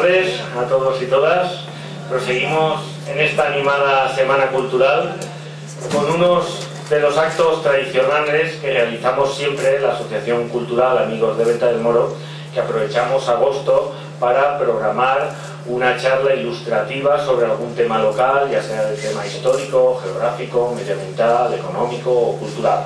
tardes a todos y todas. Proseguimos en esta animada Semana Cultural con unos de los actos tradicionales que realizamos siempre la Asociación Cultural Amigos de Venta del Moro, que aprovechamos agosto para programar una charla ilustrativa sobre algún tema local, ya sea el tema histórico, geográfico, medioambiental, económico o cultural.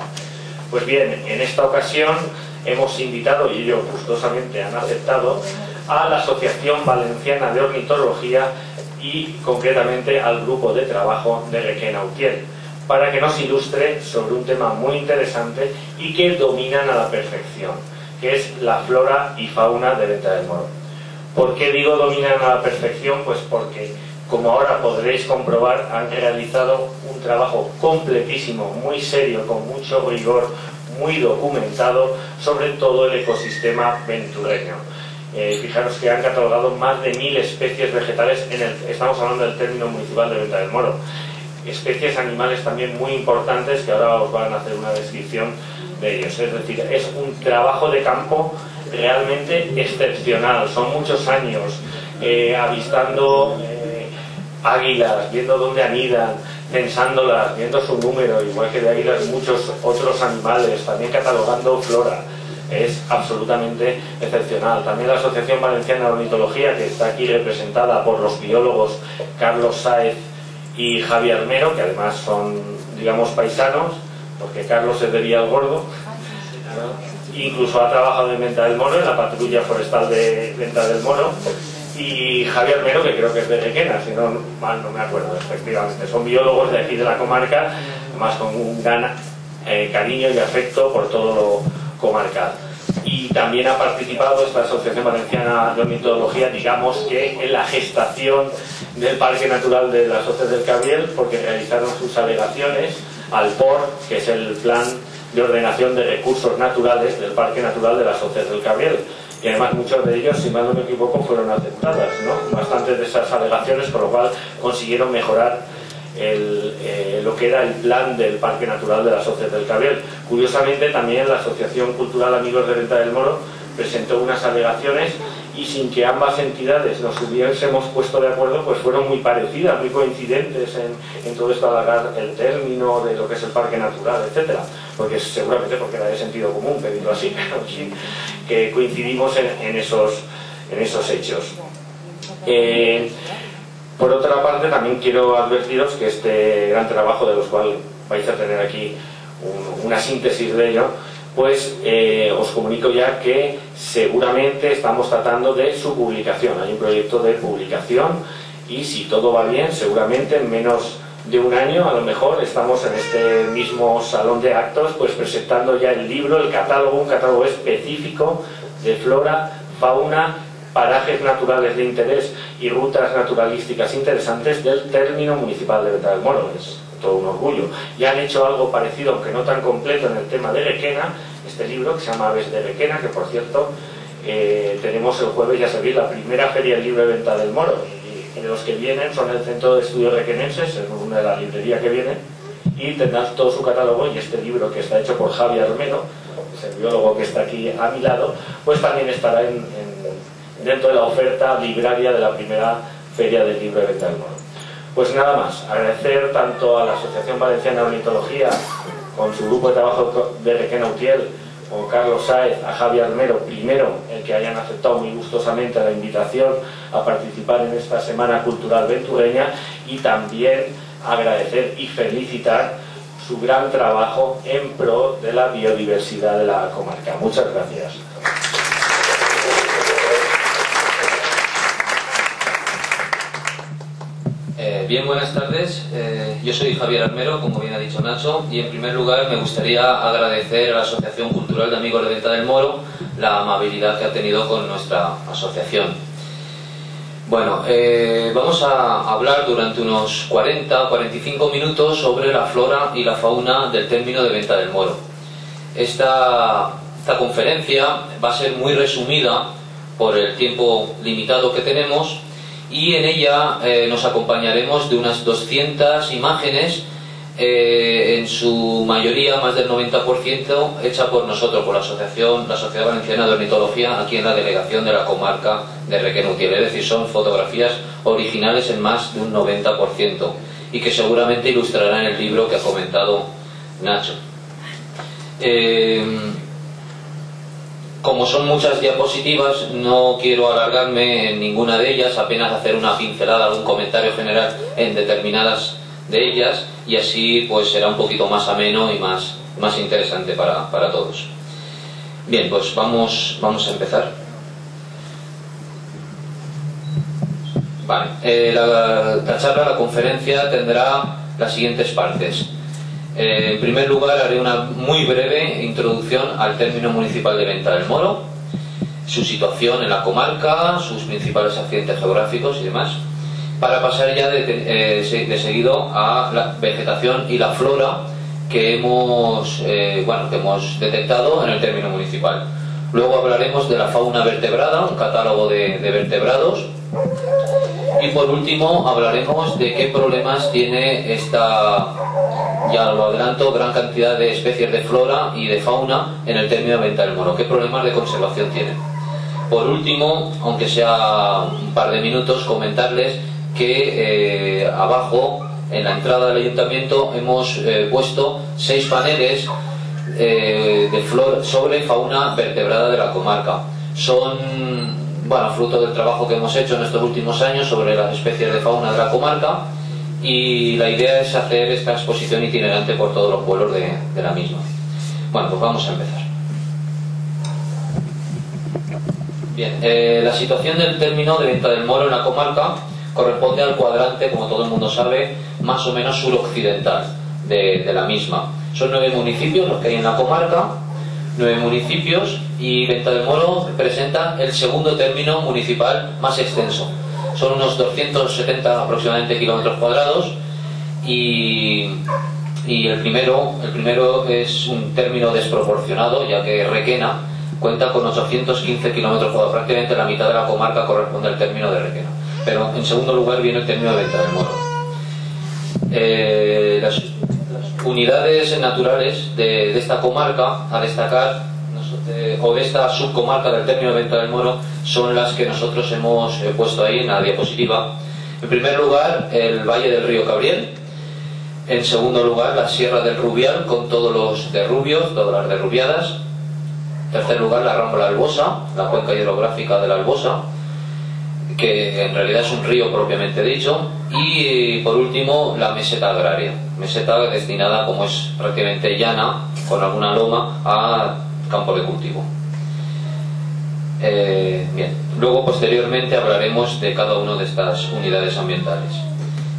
Pues bien, en esta ocasión hemos invitado, y ellos gustosamente han aceptado, a la Asociación Valenciana de Ornitología y concretamente al grupo de trabajo de Requena-Utiel, para que nos ilustre sobre un tema muy interesante y que dominan a la perfección, que es la flora y fauna de Venta del Moro. ¿Por qué digo dominan a la perfección? Pues porque, como ahora podréis comprobar, han realizado un trabajo completísimo, muy serio, con mucho rigor, muy documentado sobre todo el ecosistema ventureño. Fijaros que han catalogado más de 1000 especies vegetales, estamos hablando del término municipal de Venta del Moro. Especies animales también muy importantes que ahora os van a hacer una descripción de ellos. Es decir, es un trabajo de campo realmente excepcional. Son muchos años avistando águilas, viendo dónde anidan, censándolas, viendo su número, igual que de águilas muchos otros animales, también catalogando flora. Es absolutamente excepcional. También la Asociación Valenciana de Ornitología, que está aquí representada por los biólogos Carlos Sáez y Javier Armero, que además son, digamos, paisanos, porque Carlos es de Villalgordo, incluso ha trabajado en Venta del Moro, en la patrulla forestal de Venta del Moro, y Javier Armero, que creo que es de Requena, si no mal no me acuerdo, efectivamente. Son biólogos de aquí de la comarca, además con un gran cariño y afecto por todo lo comarcal. Y también ha participado esta Asociación Valenciana de Ornitología, digamos que en la gestación del Parque Natural de las Hoces del Cabriel, porque realizaron sus alegaciones al POR, que es el Plan de Ordenación de Recursos Naturales del Parque Natural de las Hoces del Cabriel. Y además muchos de ellos, si mal no me equivoco, fueron aceptadas, ¿no? Bastantes de esas alegaciones, por lo cual consiguieron mejorar lo que era el plan del Parque Natural de las Hoces del Cabriel. Curiosamente, también la Asociación Cultural Amigos de Venta del Moro presentó unas alegaciones y sin que ambas entidades nos hubiésemos puesto de acuerdo, pues fueron muy parecidas, muy coincidentes en todo esto, alargar el término de lo que es el Parque Natural, etcétera. Porque seguramente porque era de sentido común pedirlo así, pero sí que coincidimos en esos hechos. Por otra parte, también quiero advertiros que este gran trabajo, de los cuales vais a tener aquí una síntesis de ello, pues os comunico ya que seguramente estamos tratando de su publicación. Hay un proyecto de publicación y si todo va bien, seguramente en menos de un año, a lo mejor, estamos en este mismo salón de actos, pues presentando ya el libro, el catálogo, un catálogo específico de flora, fauna, parajes naturales de interés y rutas naturalísticas interesantes del término municipal de Venta del Moro. Es todo un orgullo. Ya han hecho algo parecido, aunque no tan completo, en el tema de Requena, este libro que se llama Aves de Requena, que por cierto tenemos el jueves, ya sabéis, la primera feria del libro de Venta del Moro, y de los que vienen son el Centro de Estudios Requenenses, en una de las librerías que vienen, y tendrán todo su catálogo, y este libro, que está hecho por Javier Armero, es el biólogo que está aquí a mi lado, pues también estará dentro de la oferta libraria de la primera feria del libro de Venta del Moro. Pues nada más, agradecer tanto a la Asociación Valenciana de Ornitología, con su grupo de trabajo de Requena-Utiel, con Carlos Sáez, a Javier Armero, primero el que hayan aceptado muy gustosamente la invitación a participar en esta Semana Cultural Ventureña, y también agradecer y felicitar su gran trabajo en pro de la biodiversidad de la comarca. Muchas gracias. Bien, buenas tardes. Yo soy Javier Armero, como bien ha dicho Nacho, y en primer lugar me gustaría agradecer a la Asociación Cultural de Amigos de Venta del Moro la amabilidad que ha tenido con nuestra asociación. Bueno, vamos a hablar durante unos 40-45 minutos sobre la flora y la fauna del término de Venta del Moro. Esta conferencia va a ser muy resumida por el tiempo limitado que tenemos, y en ella nos acompañaremos de unas 200 imágenes en su mayoría, más del 90%, hecha por nosotros, por la Sociedad Valenciana de Ornitología, aquí en la delegación de la comarca de Requena-Utiel. Es decir, son fotografías originales en más de un 90%, y que seguramente ilustrarán el libro que ha comentado Nacho. Como son muchas diapositivas, no quiero alargarme en ninguna de ellas, apenas hacer una pincelada, algún comentario general en determinadas de ellas, y así pues será un poquito más ameno y más interesante para todos. Bien, pues vamos a empezar. Vale, la charla, la conferencia tendrá las siguientes partes. En primer lugar, haré una muy breve introducción al término municipal de Venta del Moro, su situación en la comarca, sus principales accidentes geográficos y demás, para pasar ya de seguido a la vegetación y la flora que hemos detectado en el término municipal. Luego hablaremos de la fauna vertebrada, un catálogo de vertebrados, y por último hablaremos de qué problemas tiene esta, ya lo adelanto, gran cantidad de especies de flora y de fauna en el término de Venta del Moro. ¿Qué problemas de conservación tienen? Por último, aunque sea un par de minutos, comentarles que abajo, en la entrada del ayuntamiento, hemos puesto 6 paneles sobre fauna vertebrada de la comarca. Son fruto del trabajo que hemos hecho en estos últimos años sobre las especies de fauna de la comarca, y la idea es hacer esta exposición itinerante por todos los pueblos de la misma. Bueno, pues vamos a empezar. Bien, la situación del término de Venta del Moro en la comarca corresponde al cuadrante, como todo el mundo sabe, más o menos suroccidental de la misma. Son 9 municipios los que hay en la comarca, 9 municipios, y Venta del Moro presenta el segundo término municipal más extenso. Son unos 270 aproximadamente kilómetros cuadrados, y el primero es un término desproporcionado, ya que Requena cuenta con 815 kilómetros cuadrados, prácticamente la mitad de la comarca corresponde al término de Requena. Pero en segundo lugar viene el término de Venta del Moro. Las unidades naturales de esta comarca a destacar, o de esta subcomarca del término de Venta del Moro, son las que nosotros hemos puesto ahí en la diapositiva. En primer lugar, el valle del río Cabriel. En segundo lugar, la sierra del Rubial, con todos los derrubios, todas las derrubiadas. En tercer lugar, la rambla Albosa, la cuenca hidrográfica de la Albosa, que en realidad es un río propiamente dicho. Y por último, la meseta agraria, meseta destinada, como es prácticamente llana, con alguna loma, a campo de cultivo. Bien, luego posteriormente hablaremos de cada una de estas unidades ambientales.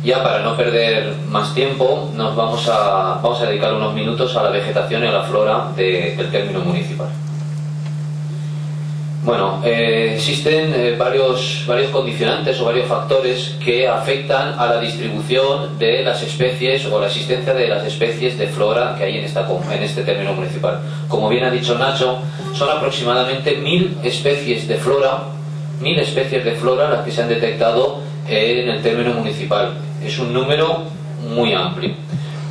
Ya para no perder más tiempo, nos vamos a dedicar unos minutos a la vegetación y a la flora del término municipal. Bueno, existen varios condicionantes o varios factores que afectan a la distribución de las especies o la existencia de las especies de flora que hay en este término municipal. Como bien ha dicho Nacho, son aproximadamente 1000 especies de flora, las que se han detectado en el término municipal. Es un número muy amplio.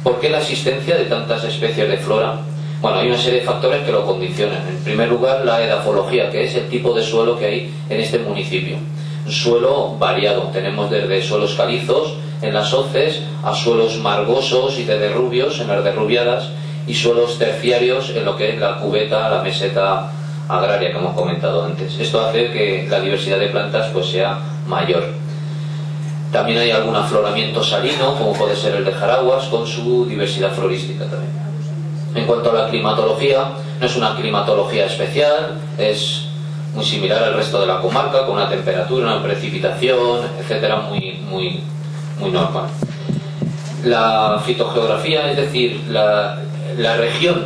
¿Por qué la existencia de tantas especies de flora? Bueno, hay una serie de factores que lo condicionan. En primer lugar, la edafología, que es el tipo de suelo que hay en este municipio. Un suelo variado. Tenemos desde suelos calizos en las hoces a suelos margosos y de derrubios en las derrubiadas, y suelos terciarios en lo que es la cubeta, la meseta agraria que hemos comentado antes. Esto hace que la diversidad de plantas pues sea mayor. También hay algún afloramiento salino, como puede ser el de Jaraguas, con su diversidad florística también. En cuanto a la climatología, no es una climatología especial, es muy similar al resto de la comarca, con una temperatura, una precipitación, etcétera, muy normal. La fitogeografía, es decir, la región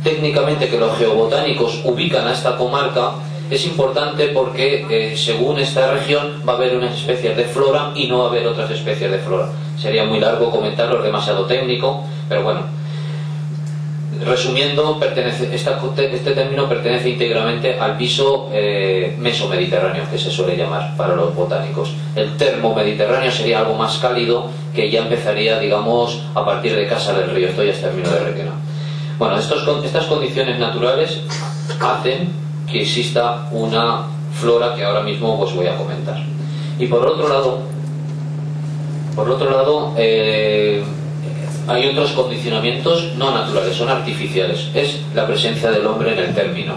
técnicamente que los geobotánicos ubican a esta comarca, es importante porque según esta región va a haber unas especies de flora y no va a haber otras especies de flora. Sería muy largo comentarlo, es demasiado técnico, pero bueno. Resumiendo, este término pertenece íntegramente al piso mesomediterráneo, que se suele llamar para los botánicos. El termomediterráneo sería algo más cálido que ya empezaría, digamos, a partir de Casa del Río. Esto ya es término de Requena. Bueno, estas condiciones naturales hacen que exista una flora que ahora mismo os voy a comentar. Y por otro lado, hay otros condicionamientos no naturales, son artificiales. Es la presencia del hombre en el término.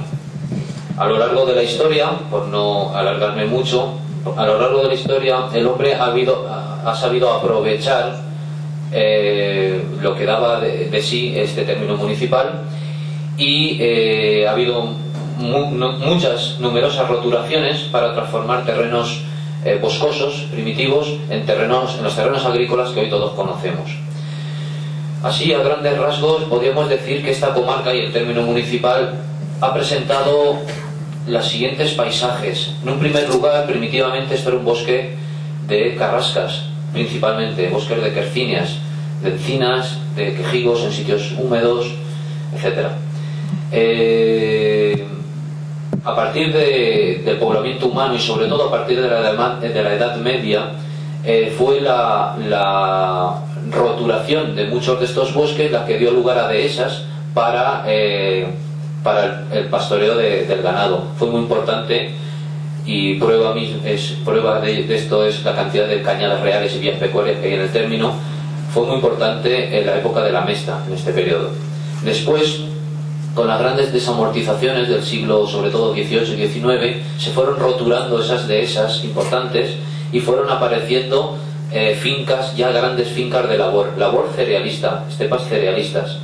A lo largo de la historia, por no alargarme mucho, a lo largo de la historia el hombre ha sabido aprovechar lo que daba de sí este término municipal, y ha habido numerosas roturaciones para transformar terrenos boscosos, primitivos, en los terrenos agrícolas que hoy todos conocemos. Así, a grandes rasgos, podríamos decir que esta comarca y el término municipal ha presentado los siguientes paisajes. En un primer lugar, primitivamente, esto era un bosque de carrascas, principalmente, bosques de quercíneas, de encinas, de quejigos en sitios húmedos, etc. A partir del poblamiento humano y sobre todo a partir de la Edad Media, fue la roturación de muchos de estos bosques la que dio lugar a dehesas para el pastoreo del ganado. Fue muy importante, y prueba de esto es la cantidad de cañadas reales y vías pecuarias que hay en el término. Fue muy importante en la época de la Mesta, en este periodo. Después, con las grandes desamortizaciones del siglo, sobre todo XVIII y XIX, se fueron roturando esas dehesas importantes y fueron apareciendo fincas, ya grandes fincas de labor cerealista, estepas cerealistas.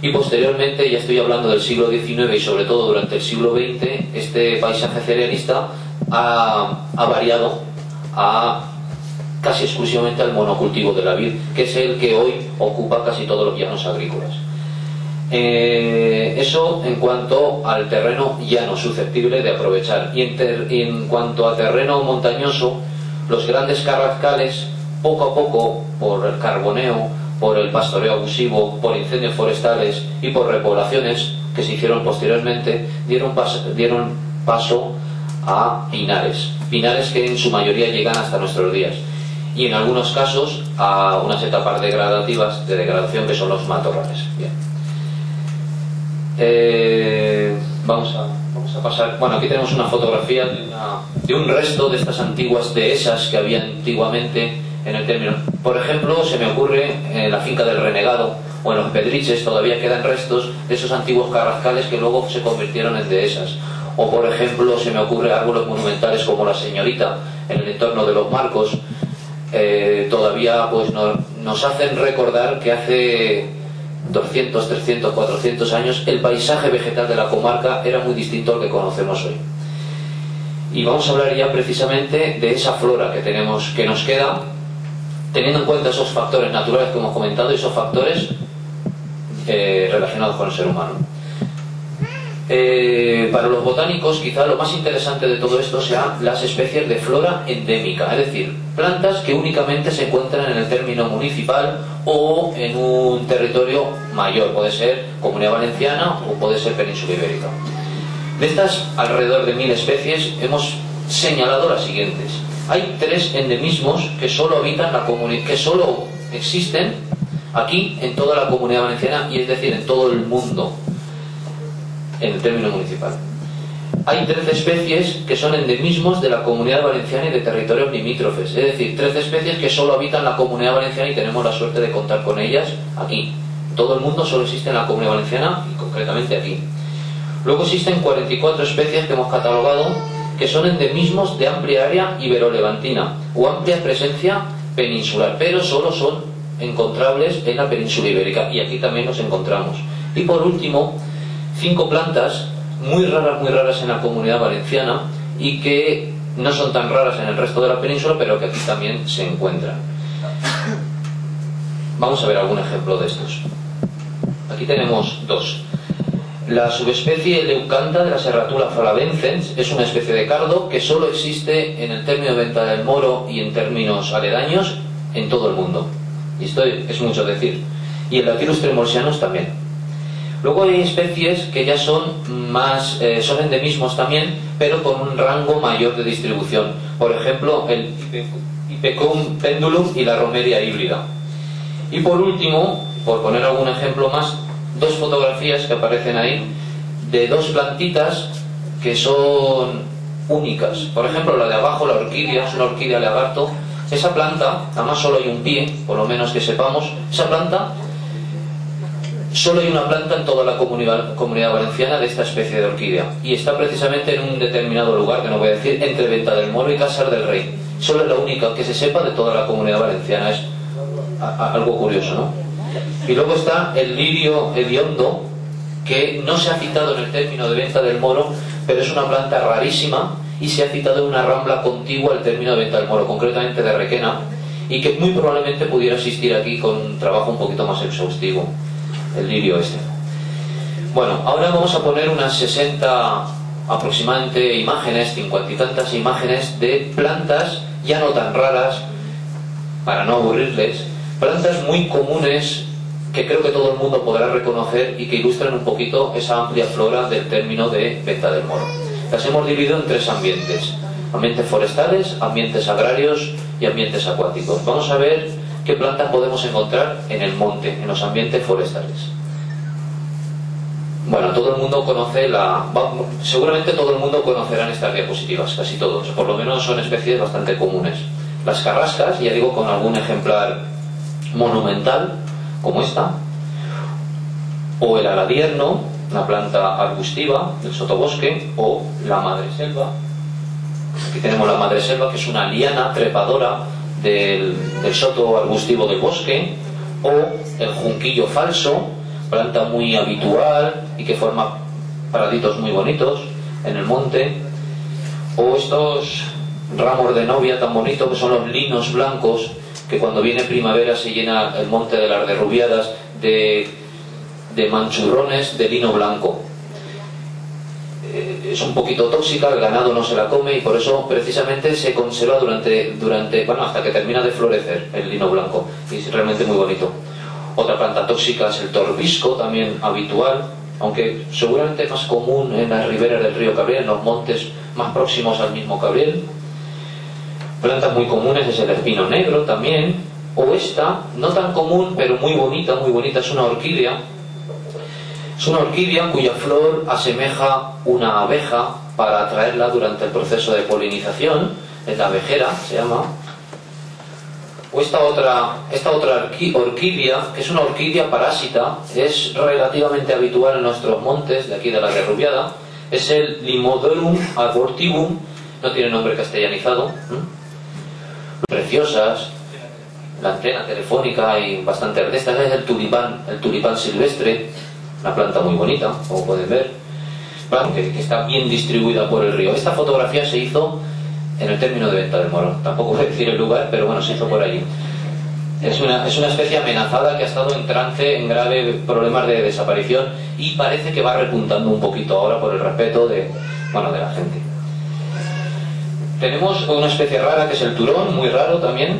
Y posteriormente, ya estoy hablando del siglo XIX y sobre todo durante el siglo XX, este paisaje cerealista ha variado casi exclusivamente al monocultivo de la vid, que es el que hoy ocupa casi todos los llanos agrícolas. Eso en cuanto al terreno llano, susceptible de aprovechar. Y en cuanto a terreno montañoso, los grandes carrascales, poco a poco, por el carboneo, por el pastoreo abusivo, por incendios forestales y por repoblaciones que se hicieron posteriormente, dieron paso a pinares que en su mayoría llegan hasta nuestros días, y en algunos casos a unas etapas degradativas de degradación que son los matorrales. Bien. Vamos a pasar. Bueno, aquí tenemos una fotografía de un resto de estas antiguas dehesas que había antiguamente en el término. Por ejemplo, se me ocurre en la finca del Renegado o en los Pedriches todavía quedan restos de esos antiguos carrascales que luego se convirtieron en dehesas. O por ejemplo, se me ocurre árboles monumentales como la Señorita en el entorno de los Marcos. Todavía pues nos hacen recordar que hace 200, 300, 400 años el paisaje vegetal de la comarca era muy distinto al que conocemos hoy. Y vamos a hablar ya precisamente de esa flora que nos queda, teniendo en cuenta esos factores naturales que hemos comentado y esos factores relacionados con el ser humano. Para los botánicos, quizá lo más interesante de todo esto sean las especies de flora endémica, es decir, plantas que únicamente se encuentran en el término municipal o en un territorio mayor, puede ser Comunidad Valenciana o puede ser Península Ibérica. De estas alrededor de 1000 especies hemos señalado las siguientes. Hay 3 endemismos que solo habitan que solo existen aquí en toda la Comunidad Valenciana, y es decir, en todo el mundo, en el término municipal. Hay 13 especies que son endemismos de la Comunidad Valenciana y de territorios limítrofes, es decir, 13 especies que solo habitan la Comunidad Valenciana y tenemos la suerte de contar con ellas aquí. Todo el mundo solo existe en la Comunidad Valenciana y concretamente aquí. Luego existen 44 especies que hemos catalogado que son endemismos de amplia área ibero-levantina o amplia presencia peninsular, pero solo son encontrables en la península ibérica, y aquí también nos encontramos. Y por último, 5 plantas muy raras en la Comunidad Valenciana y que no son tan raras en el resto de la península, pero que aquí también se encuentran. Vamos a ver algún ejemplo de estos. Aquí tenemos 2. La subespecie Leucanta de la Serratula falavencens es una especie de cardo que solo existe en el término de Venta del Moro y en términos aledaños en todo el mundo. Y esto es mucho decir. Y el Lactylus tremolsianus también. Luego hay especies que ya son son endemismos también, pero con un rango mayor de distribución. Por ejemplo, el Ipecum pendulum y la romeria híbrida. Y por último, por poner algún ejemplo más, dos fotografías que aparecen ahí de dos plantitas que son únicas. Por ejemplo, la de abajo, la orquídea, es una orquídea lagarto. Esa planta, además solo hay un pie, por lo menos que sepamos, esa planta, solo hay una planta en toda la comunidad valenciana de esta especie de orquídea. Y está precisamente en un determinado lugar, que no voy a decir, entre Venta del Moro y Casar del Rey. Solo es la única que se sepa de toda la comunidad valenciana. Es algo curioso, ¿no? Y luego está el lirio hediondo, que no se ha citado en el término de Venta del Moro, pero es una planta rarísima y se ha citado en una rambla contigua al término de Venta del Moro, concretamente de Requena, y que muy probablemente pudiera existir aquí con un trabajo un poquito más exhaustivo, el lirio este. Bueno, ahora vamos a poner unas 60 aproximadamente imágenes, 50 y tantas imágenes de plantas ya no tan raras, para no aburrirles, plantas muy comunes que creo que todo el mundo podrá reconocer y que ilustran un poquito esa amplia flora del término de Venta del Moro. Las hemos dividido en tres ambientes: ambientes forestales, ambientes agrarios y ambientes acuáticos. Vamos a ver qué plantas podemos encontrar en el monte, en los ambientes forestales. Bueno, todo el mundo conoce seguramente todo el mundo conocerán estas diapositivas, casi todos, por lo menos son especies bastante comunes. Las carrascas, ya digo, con algún ejemplar monumental, como esta, o el aladierno, una planta arbustiva del sotobosque, o la madreselva. Aquí tenemos la madreselva, que es una liana trepadora del soto arbustivo del bosque, o el junquillo falso, planta muy habitual y que forma paraditos muy bonitos en el monte, o estos ramos de novia tan bonitos que son los linos blancos, que cuando viene primavera se llena el monte de las derrubiadas de manchurrones de lino blanco. Es un poquito tóxica, el ganado no se la come y por eso precisamente se conserva bueno, hasta que termina de florecer el lino blanco, y es realmente muy bonito. Otra planta tóxica es el torbisco, también habitual, aunque seguramente más común en las riberas del río Cabriel, en los montes más próximos al mismo Cabriel. Plantas muy comunes es el espino negro también, o esta, no tan común, pero muy bonita, es una orquídea. Es una orquídea cuya flor asemeja una abeja para atraerla durante el proceso de polinización, es la abejera, se llama. O esta otra orquídea, que es una orquídea parásita, es relativamente habitual en nuestros montes de aquí de la Derrubiada, es el Limodolum abortivum, no tiene nombre castellanizado. Preciosas, la antena telefónica y bastantes de estas. Es el tulipán silvestre, una planta muy bonita, como pueden ver, que está bien distribuida por el río. Esta fotografía se hizo en el término de Venta del Moro, tampoco voy a decir el lugar, pero bueno, se hizo por allí. Es una especie amenazada que ha estado en trance, en graves problemas de desaparición, y parece que va repuntando un poquito ahora por el respeto de la gente. Tenemos una especie rara que es el turón, muy raro también.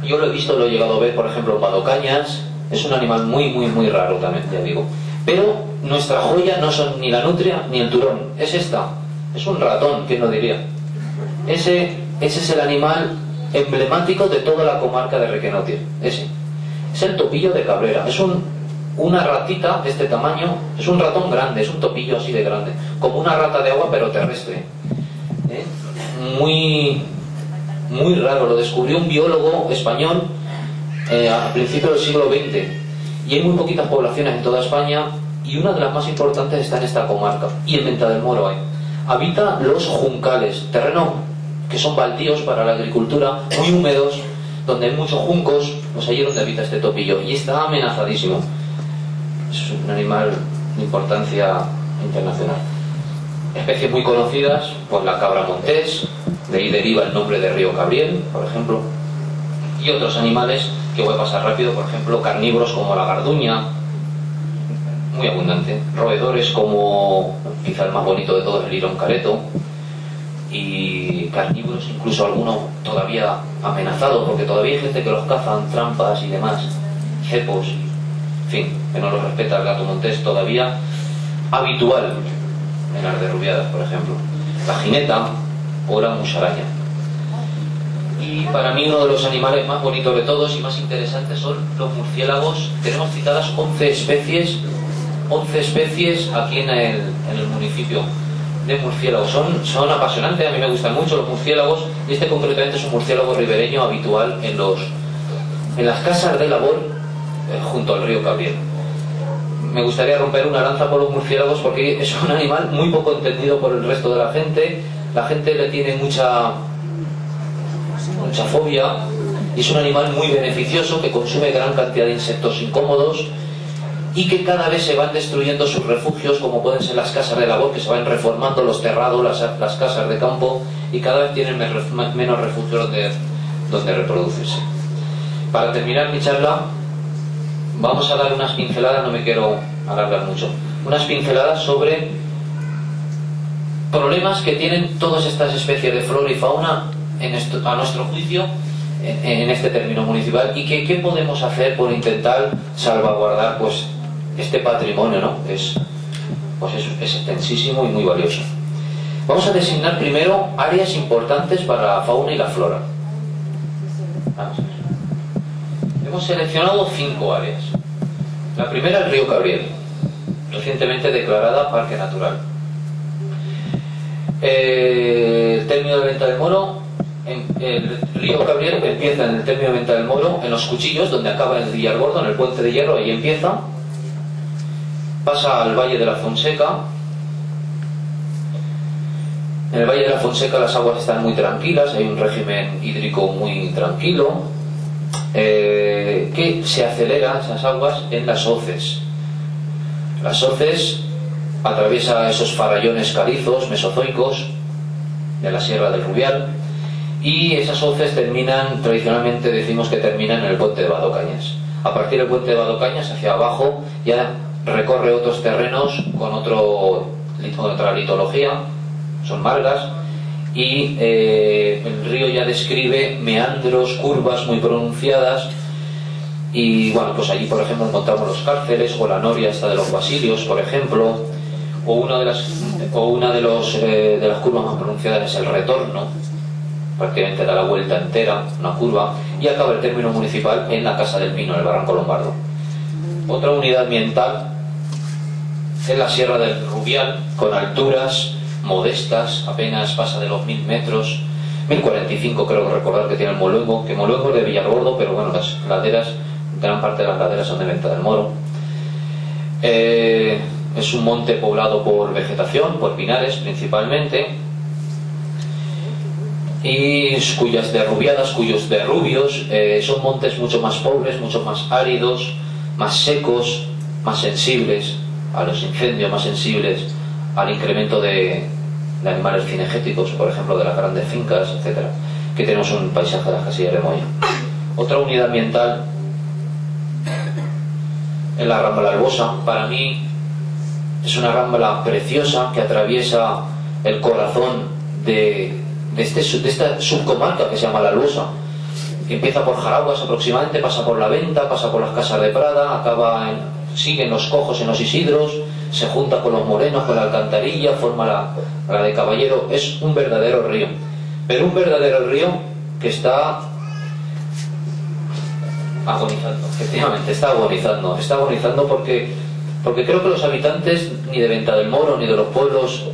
Yo lo he visto, lo he llegado a ver, por ejemplo, en Badocañas. Es un animal muy raro también, ya digo. Pero nuestra joya no son ni la nutria ni el turón, es esta. Es un ratón, ¿quién lo diría? Ese es el animal emblemático de toda la comarca de Requenotir. Ese es el topillo de Cabrera. Es una ratita de este tamaño. Es un ratón grande, es un topillo así de grande, como una rata de agua pero terrestre. Muy raro. Lo descubrió un biólogo español a principios del siglo XX, y hay muy poquitas poblaciones en toda España, y una de las más importantes está en esta comarca, y en Venta del Moro hay. Habita los juncales, terrenos que son baldíos para la agricultura, muy húmedos, donde hay muchos juncos, pues allí es donde habita este topillo, y está amenazadísimo. Es un animal de importancia internacional. Especies muy conocidas, pues la cabra montés, de ahí deriva el nombre de río Cabriel, por ejemplo, y otros animales que voy a pasar rápido, por ejemplo, carnívoros como la garduña, muy abundante, roedores como, quizá el más bonito de todos, el lirón careto, y carnívoros, incluso algunos todavía amenazados, porque todavía hay gente que los cazan, trampas y demás, cepos, en fin, que no los respeta el gato montés, todavía habitual en las derrubiadas, por ejemplo. La jineta o la musaraña. Y para mí uno de los animales más bonitos de todos y más interesantes son los murciélagos. Tenemos citadas 11 especies aquí en el municipio de murciélagos. Son apasionantes, a mí me gustan mucho los murciélagos, y este concretamente es un murciélago ribereño habitual en las casas de labor junto al río Cabriel. Me gustaría romper una lanza por los murciélagos porque es un animal muy poco entendido por el resto de la gente. La gente le tiene mucha fobia, y es un animal muy beneficioso que consume gran cantidad de insectos incómodos y que cada vez se van destruyendo sus refugios, como pueden ser las casas de labor, que se van reformando los terrados, las casas de campo, y cada vez tienen menos refugios donde reproducirse. Para terminar mi charla, vamos a dar unas pinceladas, no me quiero alargar mucho, unas pinceladas sobre problemas que tienen todas estas especies de flora y fauna a nuestro juicio en este término municipal, y qué podemos hacer por intentar salvaguardar pues este patrimonio, ¿no? Es extensísimo y muy valioso. Vamos a designar primero áreas importantes para la fauna y la flora. Vamos a ver. Hemos seleccionado 5 áreas. La primera, el río Cabriel, recientemente declarada Parque Natural. El término de Venta del Moro, el río Cabriel empieza en el término de Venta del Moro, en los Cuchillos, donde acaba en el Villargordo, en el Puente de Hierro, ahí empieza. Pasa al Valle de la Fonseca. En el Valle de la Fonseca las aguas están muy tranquilas, hay un régimen hídrico muy tranquilo, que se acelera esas aguas en las hoces. Las hoces atraviesa esos farallones calizos mesozoicos de la Sierra del Rubial, y esas hoces terminan, tradicionalmente decimos que terminan en el puente de Badocañas. A partir del puente de Badocañas hacia abajo ya recorre otros terrenos con otra litología, son margas, y el río ya describe meandros, curvas muy pronunciadas, y bueno, pues allí por ejemplo encontramos los cárceles, o la noria esta de los Basilios, por ejemplo, o una de las curvas más pronunciadas es el Retorno, prácticamente da la vuelta entera, una curva, y acaba el término municipal en la Casa del Pino, en el Barranco Lombardo. Otra unidad ambiental es la Sierra del Rubial, con alturas modestas, apenas pasa de los 1000 metros, 1045 creo recordar que tiene el Moluengo, que Moluengo es de Villargordo, pero bueno, las laderas, gran parte de las laderas son de Venta del Moro. Es un monte poblado por vegetación, por pinares principalmente, y cuyos derrubios son montes mucho más pobres, mucho más áridos, más secos, más sensibles a los incendios, más sensibles al incremento de animales cinegéticos, por ejemplo de las grandes fincas, etcétera, que tenemos un paisaje de las Casillas de Moya. Otra unidad ambiental es la Rambla Albosa. Para mí es una rambla preciosa que atraviesa el corazón de esta subcomarca que se llama La Albosa. Empieza por Jaraguas aproximadamente, pasa por La Venta, pasa por las Casas de Prada, sigue en los Cojos, en los Isidros, se junta con los Morenos, con la Alcantarilla, forma la de Caballero. Es un verdadero río, pero un verdadero río que está agonizando, efectivamente, está agonizando porque creo que los habitantes ni de Venta del Moro ni de los pueblos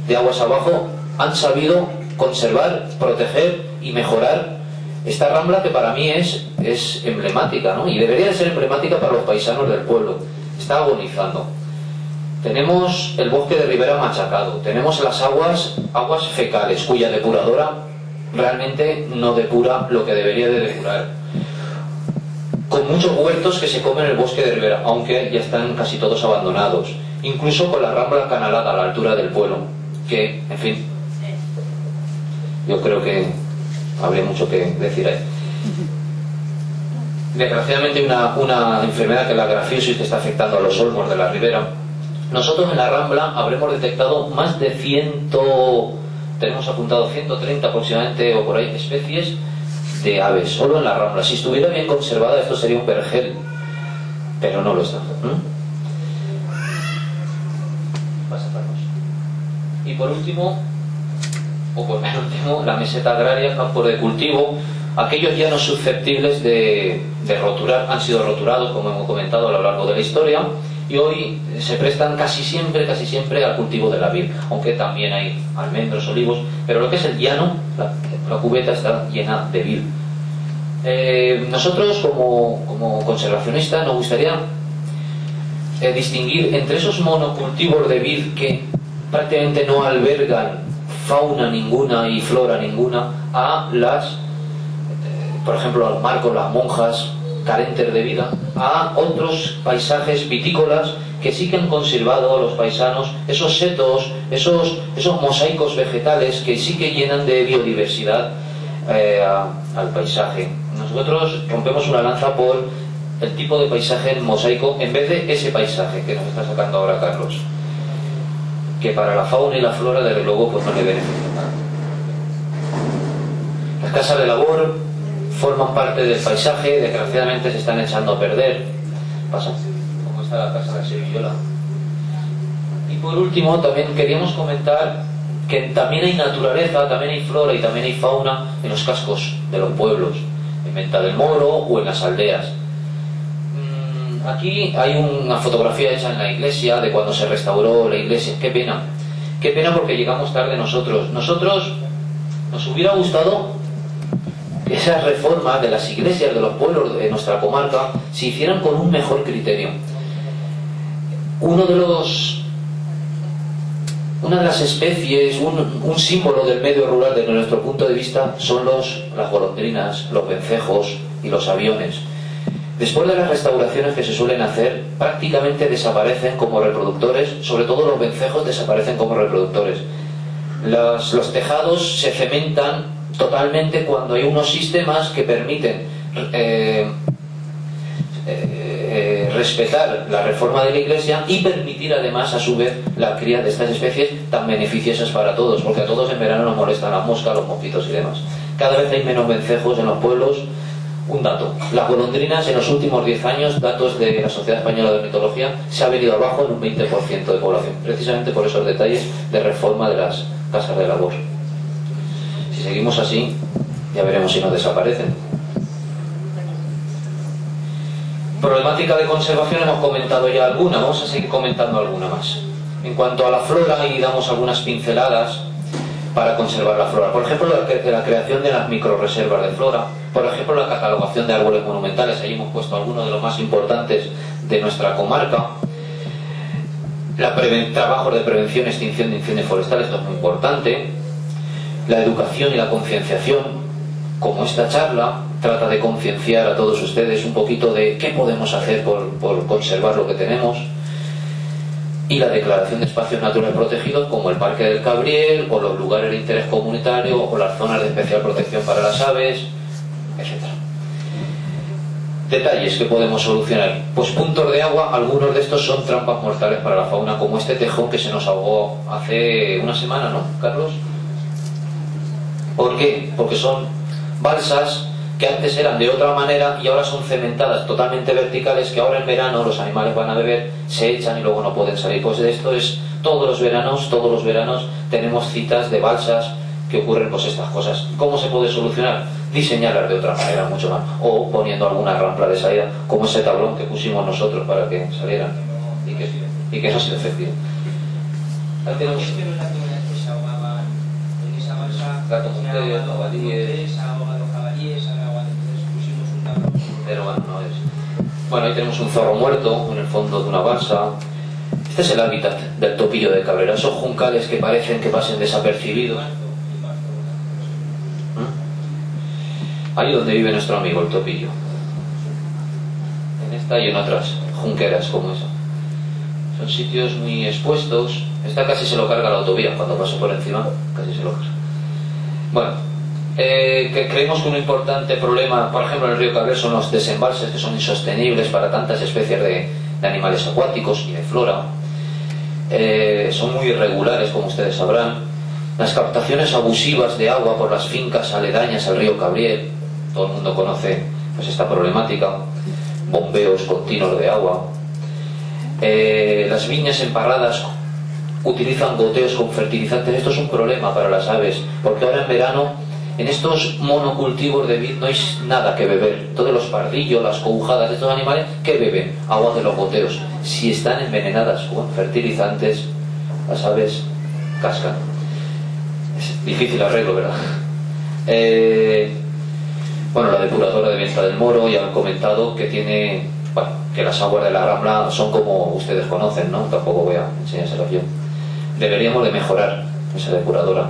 de aguas abajo han sabido conservar, proteger y mejorar esta rambla, que para mí es emblemática, ¿no? Y debería de ser emblemática para los paisanos del pueblo. Está agonizando. Tenemos el bosque de ribera machacado, tenemos las aguas fecales, cuya depuradora realmente no depura lo que debería de depurar, con muchos huertos que se comen en el bosque de ribera, aunque ya están casi todos abandonados, incluso con la rambla canalada a la altura del pueblo, que, en fin, yo creo que habría mucho que decir ahí. Desgraciadamente una enfermedad que es la grafiosis, que está afectando a los olmos de la ribera. Nosotros en la rambla habremos detectado más de tenemos apuntado 130 aproximadamente o por ahí especies de aves, solo en la rambla. Si estuviera bien conservada esto sería un vergel, pero no lo está. Y por último, o por último, la meseta agraria, campos de cultivo, aquellos llanos susceptibles de roturar, han sido roturados, como hemos comentado a lo largo de la historia, y hoy se prestan casi siempre al cultivo de la vid, aunque también hay almendros, olivos, pero lo que es el llano, la cubeta está llena de vid. Nosotros como conservacionistas nos gustaría distinguir entre esos monocultivos de vid que prácticamente no albergan fauna ninguna y flora ninguna, a las, por ejemplo, los marcos, las monjas carentes de vida, a otros paisajes vitícolas que sí que han conservado los paisanos esos setos, esos mosaicos vegetales que sí que llenan de biodiversidad al paisaje. Nosotros rompemos una lanza por el tipo de paisaje mosaico en vez de ese paisaje que nos está sacando ahora Carlos, que para la fauna y la flora desde luego pues no le benefician nada. Las casas de labor forman parte del paisaje, desgraciadamente se están echando a perder. Pasa, como está la casa de Sevillola. Y por último también queríamos comentar que también hay naturaleza, también hay flora y también hay fauna en los cascos de los pueblos, en Venta del Moro o en las aldeas. Aquí hay una fotografía hecha en la iglesia de cuando se restauró la iglesia. Qué pena porque llegamos tarde nosotros. Nos hubiera gustado que esas reformas de las iglesias de los pueblos de nuestra comarca se hicieran con un mejor criterio. Una de las especies, un símbolo del medio rural desde nuestro punto de vista son las golondrinas, los vencejos y los aviones. Después de las restauraciones que se suelen hacer, prácticamente desaparecen como reproductores, sobre todo los vencejos desaparecen como reproductores. Los tejados se cementan totalmente cuando hay unos sistemas que permiten respetar la reforma de la iglesia y permitir además a su vez la cría de estas especies tan beneficiosas para todos, porque a todos en verano nos molestan las moscas, los mosquitos y demás. Cada vez hay menos vencejos en los pueblos. Un dato, las golondrinas en los últimos 10 años, datos de la Sociedad Española de Ornitología, se ha venido abajo en un 20% de población, precisamente por esos detalles de reforma de las casas de labor. Si seguimos así, ya veremos si nos desaparecen. Problemática de conservación hemos comentado ya alguna, vamos a seguir comentando alguna más. En cuanto a la flora, y damos algunas pinceladas para conservar la flora. Por ejemplo, la creación de las microreservas de flora. Por ejemplo, la catalogación de árboles monumentales. Ahí hemos puesto algunos de los más importantes de nuestra comarca. Trabajos de prevención y extinción de incendios forestales, esto es muy importante. La educación y la concienciación, como esta charla trata de concienciar a todos ustedes un poquito de qué podemos hacer por conservar lo que tenemos. Y la declaración de espacios naturales protegidos como el Parque del Cabriel o los lugares de interés comunitario o las zonas de especial protección para las aves, etc. Detalles que podemos solucionar. Pues puntos de agua, algunos de estos son trampas mortales para la fauna, como este tejón que se nos ahogó hace una semana, ¿no, Carlos? ¿Por qué? Porque son balsas que antes eran de otra manera y ahora son cementadas totalmente verticales, que ahora en verano los animales van a beber, se echan y luego no pueden salir. Pues de esto es todos los veranos tenemos citas de balsas que ocurren pues estas cosas. ¿Cómo se puede solucionar? Diseñarlas de otra manera mucho más, o poniendo alguna rampa de salida como ese tablón que pusimos nosotros para que salieran y que eso sea efectivo. Ahí tenemos gatos monteros, jabalíes. Pero bueno, no es. Bueno, ahí tenemos un zorro muerto en el fondo de una balsa. Este es el hábitat del topillo de Cabrera, esos juncales que parecen que pasen desapercibidos. Ahí donde vive nuestro amigo el topillo. En esta y en otras junqueras como esa. Son sitios muy expuestos. Esta casi se lo carga la autovía, cuando paso por encima casi se lo carga. Bueno, que creemos que un importante problema, por ejemplo en el río Cabrera, son los desembalses, que son insostenibles para tantas especies de animales acuáticos y de flora. Son muy irregulares, como ustedes sabrán. Las captaciones abusivas de agua por las fincas aledañas al río Cabriel, todo el mundo conoce pues esta problemática. Bombeos continuos de agua. Las viñas emparradas utilizan goteos con fertilizantes. Esto es un problema para las aves, porque ahora en verano, en estos monocultivos de vid no hay nada que beber. Todos los pardillos, las cobujadas de estos animales, ¿qué beben? Agua de los goteos. Si están envenenadas con fertilizantes, las aves cascan. Es difícil arreglo, ¿verdad? Bueno, la depuradora de Venta del Moro, ya han comentado que tiene, bueno, que las aguas de la Rambla son como ustedes conocen, ¿no? Tampoco voy a enseñárselas yo. Deberíamos de mejorar esa depuradora.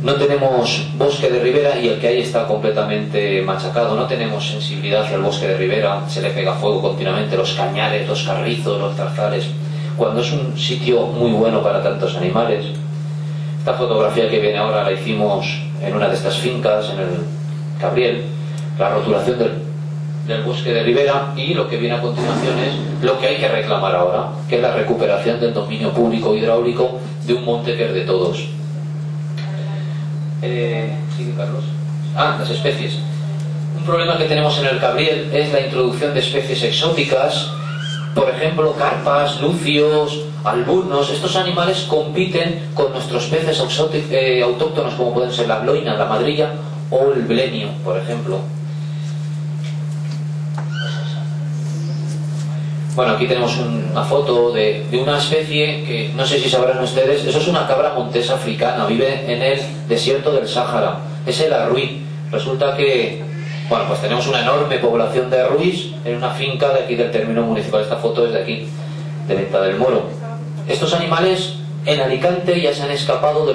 No tenemos bosque de ribera y el que hay está completamente machacado. No tenemos sensibilidad hacia el bosque de ribera, se le pega fuego continuamente, los cañares, los carrizos, los zarzales, cuando es un sitio muy bueno para tantos animales. Esta fotografía que viene ahora la hicimos en una de estas fincas, en el Cabriel, la rotulación del bosque de ribera, y lo que viene a continuación es lo que hay que reclamar ahora, que es la recuperación del dominio público hidráulico de un monte que es de todos. ¿Sigue, Carlos? Las especies. Un problema que tenemos en el Cabriel es la introducción de especies exóticas, por ejemplo, carpas, lucios, alburnos. Estos animales compiten con nuestros peces autóctonos, como pueden ser la gloina, la madrilla o el blenio, por ejemplo. Bueno, aquí tenemos una foto de una especie que no sé si sabrán ustedes. Eso es una cabra montés africana, vive en el desierto del Sáhara, es el arruí. Resulta que, bueno, pues tenemos una enorme población de arruís en una finca de aquí del término municipal. Esta foto es de aquí, de Venta del Moro. Estos animales en Alicante ya se han escapado de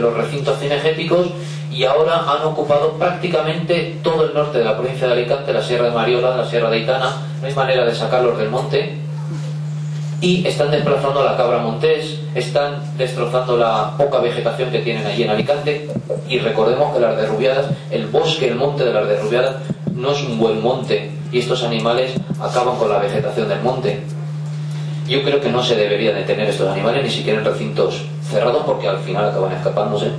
los recintos cinegéticos y ahora han ocupado prácticamente todo el norte de la provincia de Alicante, la Sierra de Mariola, la Sierra de Aitana. No hay manera de sacarlos del monte y están desplazando a la cabra montés, están destrozando la poca vegetación que tienen allí en Alicante. Y recordemos que las derrubiadas, el bosque, el monte de las derrubiadas no es un buen monte, y estos animales acaban con la vegetación del monte. Yo creo que no se deberían de tener estos animales ni siquiera en recintos cerrados, porque al final acaban escapándose.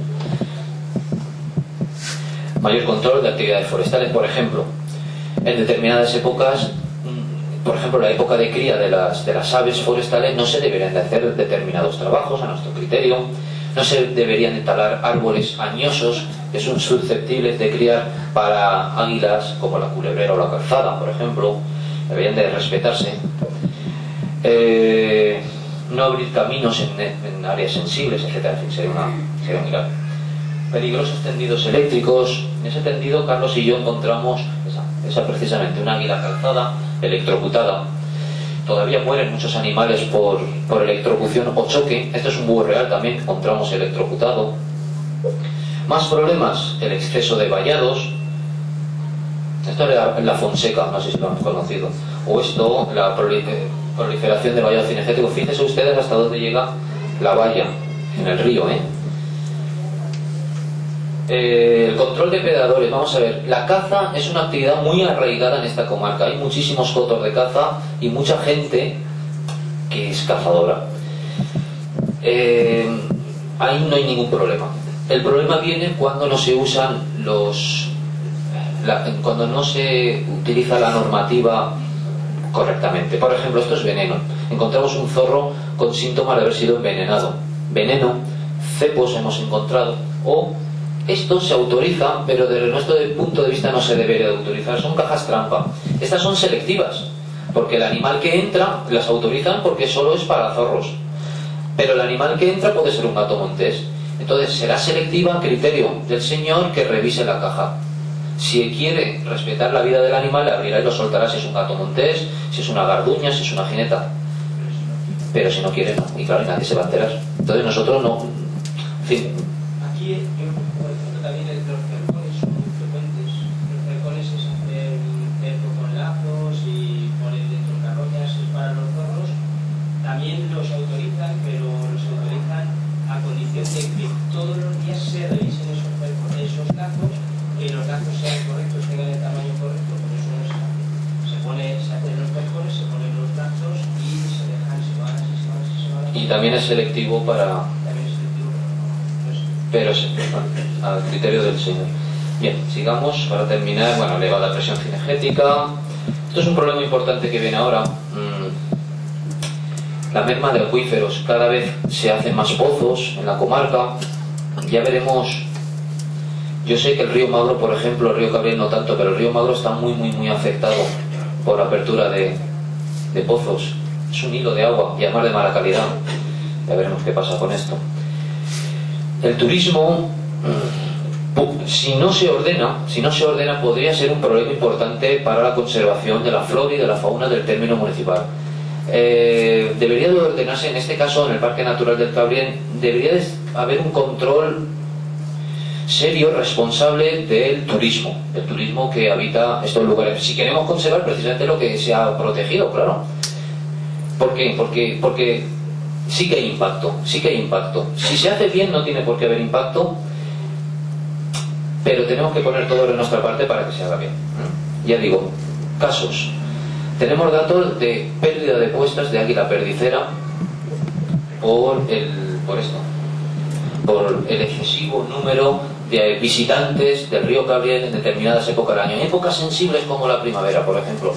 Mayor control de actividades forestales, por ejemplo. En determinadas épocas, por ejemplo, la época de cría de las aves forestales, no se deberían de hacer determinados trabajos, a nuestro criterio. No se deberían de talar árboles añosos que son susceptibles de criar para águilas como la culebrera o la calzada, por ejemplo. Deberían de respetarse. No abrir caminos en áreas sensibles, etc. En fin, sería muy grave. Peligrosos tendidos eléctricos. En ese tendido, Carlos y yo encontramos esa precisamente, una águila calzada, electrocutada. Todavía mueren muchos animales por electrocución o choque. Esto es un búho real también que encontramos electrocutado. Más problemas, el exceso de vallados. Esto es la Fonseca, no sé si lo han conocido. O esto, la proliferación de vallados cinegéticos. Fíjense ustedes hasta dónde llega la valla en el río, El control de predadores. Vamos a ver, la caza es una actividad muy arraigada en esta comarca. Hay muchísimos cotos de caza y mucha gente que es cazadora. Ahí no hay ningún problema. El problema viene cuando no se usan cuando no se utiliza la normativa correctamente. Por ejemplo, esto es veneno. Encontramos un zorro con síntomas de haber sido envenenado. Veneno, cepos hemos encontrado, o esto se autoriza, pero desde nuestro punto de vista no se debería de autorizar. Son cajas trampa. Estas son selectivas, porque el animal que entra las autorizan porque solo es para zorros. Pero el animal que entra puede ser un gato montés. Entonces será selectiva a criterio del señor que revise la caja. Si quiere respetar la vida del animal, le abrirá y lo soltará si es un gato montés, si es una garduña, si es una jineta. Pero si no quiere, no. Y claro, nadie se va a enterar. Entonces nosotros no... En fin. Aquí, por ejemplo, también los cercones son muy frecuentes. Los cercones es hacer cerco con lazos y poner dentro carroñas para los zorros. También los autorizan, pero los autorizan a condición de que todos los días se revisen esos lazos, que los lazos sean correctos, tengan el tamaño correcto. Por eso se hacen los cercones, se ponen los lazos y se dejan, se van. Y también es selectivo para... pero es al criterio del señor. Bien, sigamos para terminar. Bueno, elevada presión cinegética. Esto es un problema importante que viene ahora. la merma de acuíferos. Cada vez se hacen más pozos en la comarca. Ya veremos. Yo sé que el río Magro, por ejemplo, el río Cabriel no tanto, pero el río Magro está muy afectado por apertura de pozos. Es un hilo de agua y además de mala calidad. Ya veremos qué pasa con esto. El turismo, si no se ordena, podría ser un problema importante para la conservación de la flora y de la fauna del término municipal. Debería de ordenarse, en este caso en el Parque Natural del Cabriel, debería de haber un control serio, responsable del turismo que habita estos lugares. Si queremos conservar precisamente lo que se ha protegido, claro. ¿Por qué? Porque sí que hay impacto. Si se hace bien no tiene por qué haber impacto, pero tenemos que poner todo de nuestra parte para que se haga bien. Ya digo, casos. Tenemos datos de pérdida de puestas de águila perdicera por el excesivo número de visitantes del río Cabriel en determinadas épocas del año. En épocas sensibles como la primavera, por ejemplo,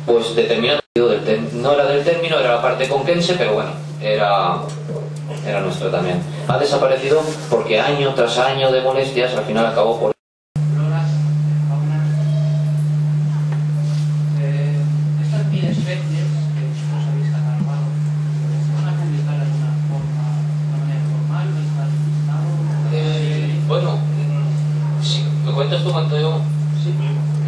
pues determinado no era del término, era la parte conquense, pero bueno, era nuestro también. Ha desaparecido porque año tras año de molestias al final acabó por... Estas 1000 especies que vosotros habéis catalogado, ¿se van a publicar de alguna forma, de manera formal, o está listado? Bueno, si me cuentas tú, Mateo. Sí.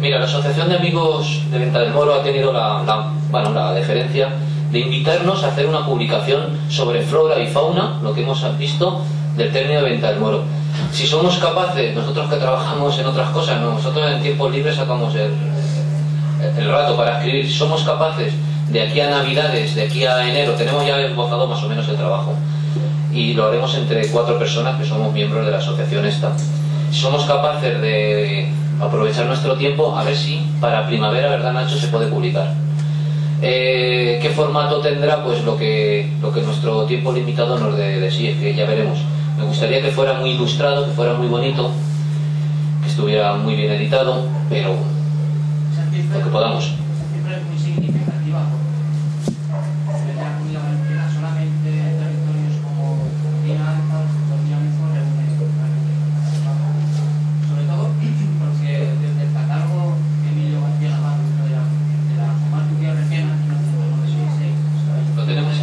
Mira, la Asociación de Amigos de Venta del Moro ha tenido la deferencia de invitarnos a hacer una publicación sobre flora y fauna, lo que hemos visto del término de Venta del Moro. Si somos capaces, nosotros que trabajamos en otras cosas, nosotros en tiempos libres sacamos el rato para escribir, si somos capaces de aquí a Navidades, de aquí a enero, tenemos ya esbozado más o menos el trabajo y lo haremos entre 4 personas que somos miembros de la asociación esta. Si somos capaces de aprovechar nuestro tiempo, a ver si para primavera, ¿verdad, Nacho?, se puede publicar. ¿Qué formato tendrá? Pues lo que nuestro tiempo limitado nos dé de sí, es que ya veremos. Me gustaría que fuera muy ilustrado, que fuera muy bonito, que estuviera muy bien editado, pero lo que podamos. Esa cifra es muy significativa, porque la Comunidad Valenciana solamente en territorios como Dinanza, Tornilla mismo reúne sobre todo porque desde el catálogo Emilio García Navarro de la comarca Requena, en 1996, Lo tenemos.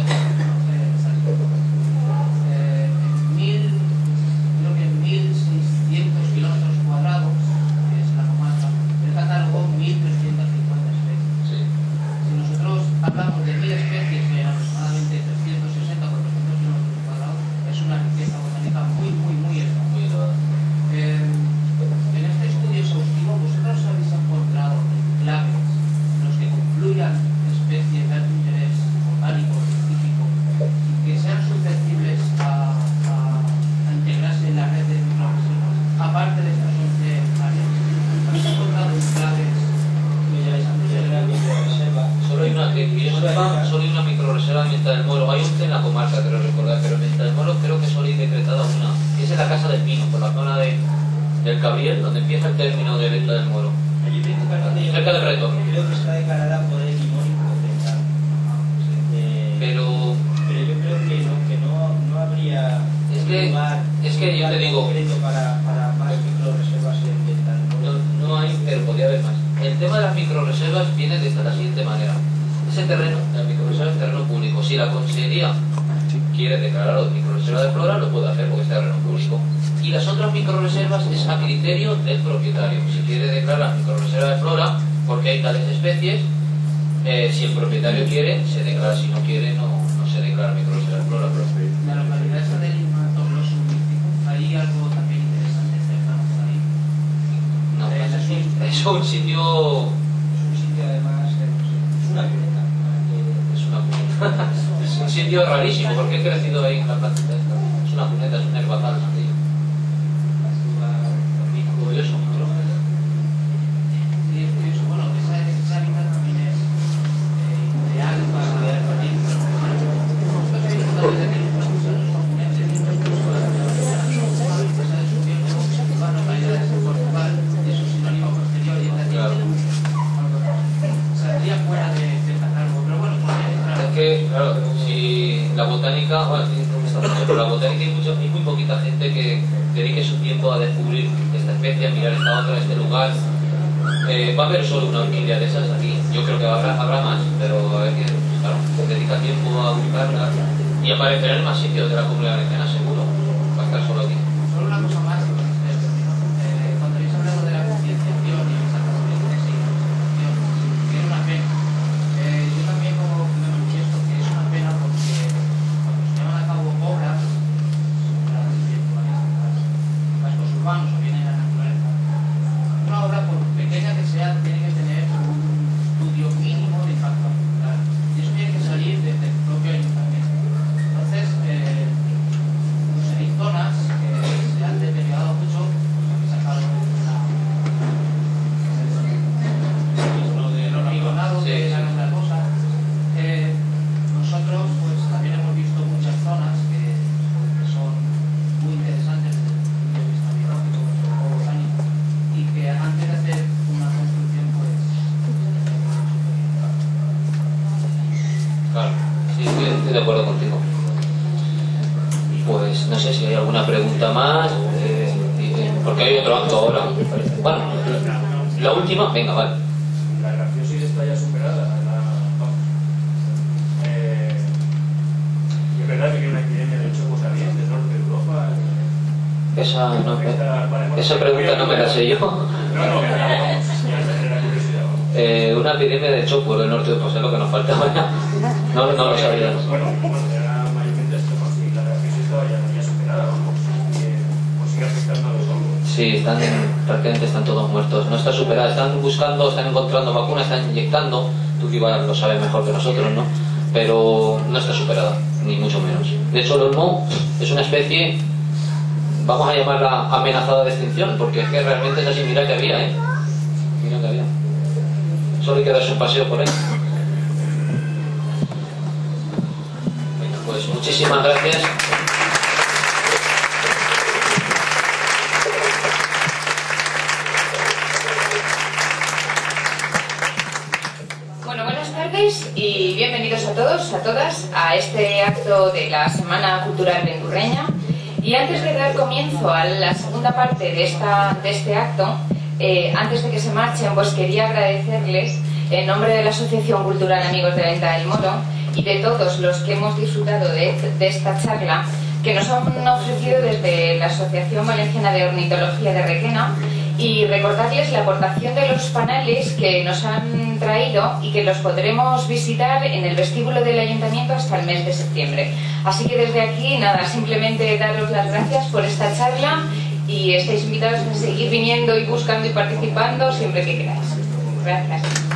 Creo que 1.600 kilómetros cuadrados, que es la comarca, el catálogo 1.350 especies. Sí. Si nosotros hablamos de 1.000 especies en aproximadamente 360-400 kilómetros cuadrados, es una riqueza botánica muy elevada. En este estudio exhaustivo, ¿vosotros habéis encontrado claves en los que confluyan especies de alto interés botánico, científico, y que sean susceptibles a integrarse en la red de microreservas, aparte de estas 11 áreas? ¿Habéis encontrado claves? Solo hay una, que yo sepa, solo hay una microreserva en Venta del Moro. Hay 11 en la comarca, creo recordar, pero en Venta del Moro creo que solo hay decretada una. Y es en la Casa del Pino, por la zona del Cabriel, donde empieza el término de Venta del Moro. Allí principalmente Cerca del retorno. creo que está declarada por el limón influencial. Pero yo creo que no habría es que yo te digo, concreto para más microreservas en Venta del Moro. no hay, pero podría haber más. El tema de las microreservas viene de la siguiente manera. Ese terreno, la microreserva es terreno público. Si la Consejería quiere declararlo de microreserva de flora, lo puede hacer porque es terreno público. Y las otras microreservas es a criterio del propietario. Si quiere declarar microreserva de flora, porque hay tales especies, si el propietario quiere, se declara. Si no quiere, no se declara microreserva de flora. La localidad esa de Lima, Tobloso, hay algo también interesante cercano por ahí. No, es un sitio... Es un sitio además, es una cuneta. Es un sitio rarísimo, porque he crecido ahí en la plantita esta. Es una cuneta, es un herbazal. Curioso. Sí, es curioso. Bueno, esa hábitat también es ideal para poder partir. Nosotros habéis notado desde que los usuarios componentes incluso la empresa de su tiempo, van localidades en Portugal, y eso es sinónimo posterior y es Claro. saldría fuera del catálogo, pero bueno, podría entrar. Es que, claro, si y la botánica, bueno, pero la botánica hay muy poquita gente que dedique su tiempo a descubrir esta especie, a mirar esta otra, este lugar. Va a haber solo una orquídea de esas aquí, yo creo que habrá más, pero a ver quién, claro, dedica tiempo a buscarla y aparecerá en más sitios de la Comunidad Valenciana seguro, va a estar solo aquí. Solo una cosa más, cuando habéis hablado de la concienciación y esas cosas, sí, que es una pena. Yo también como me manifiesto que es una pena porque cuando se llevan a cabo obras, cascos urbanos o bien en la naturaleza, una obra por pequeña que sea tiene que tener un estudio mínimo de impacto ambiental y eso tiene que salir desde el propio ayuntamiento. Entonces, hay zonas que se han deteriorado mucho, que sacaron lo rinconado de la Gran Cosa. Nosotros pues también hemos visto muchas zonas que son muy interesantes desde el punto de vista biológico o botánico y que antes de hacer una construcción pues Claro, sí, estoy de acuerdo contigo. Pues no sé si hay alguna pregunta más, porque hay otro acto ahora. Bueno, la última, venga, vale. La grafiosis está ya superada. Y es verdad que hay una epidemia de choco también del norte de Europa. Esa pregunta no me la sé yo. No, vamos, ya la curiosidad. Vamos. Una epidemia de choco por el norte, pues es lo que nos faltaba ya. No lo sabía. Bueno, era mayormente esto, sí, la grafiosis estaba ya superada, vamos. Pues sigue afectando a los hongos. Sí, prácticamente están todos muertos. No está superada. Están buscando, están encontrando vacunas, están inyectando. Tú que igual lo sabes mejor que nosotros, ¿no? Pero no está superada, ni mucho menos. De hecho, el olmo es una especie, vamos a llamarla amenazada de extinción, porque es que realmente es así. Mira que había, Mira que había. Solo hay que darse un paseo por ahí. Venga, pues muchísimas gracias. Buenas tardes y bienvenidos a todos, a todas, a este acto de la Semana Cultural Bendurreña. Y antes de dar comienzo a la segunda parte de este acto, antes de que se marchen, pues quería agradecerles en nombre de la Asociación Cultural Amigos de Venta del Moro y de todos los que hemos disfrutado de esta charla que nos han ofrecido desde la Asociación Valenciana de Ornitología de Requena, y recordarles la aportación de los paneles que nos han traído y que los podremos visitar en el vestíbulo del Ayuntamiento hasta el mes de septiembre. Así que desde aquí, nada, simplemente daros las gracias por esta charla y estáis invitados a seguir viniendo y buscando y participando siempre que queráis. Gracias.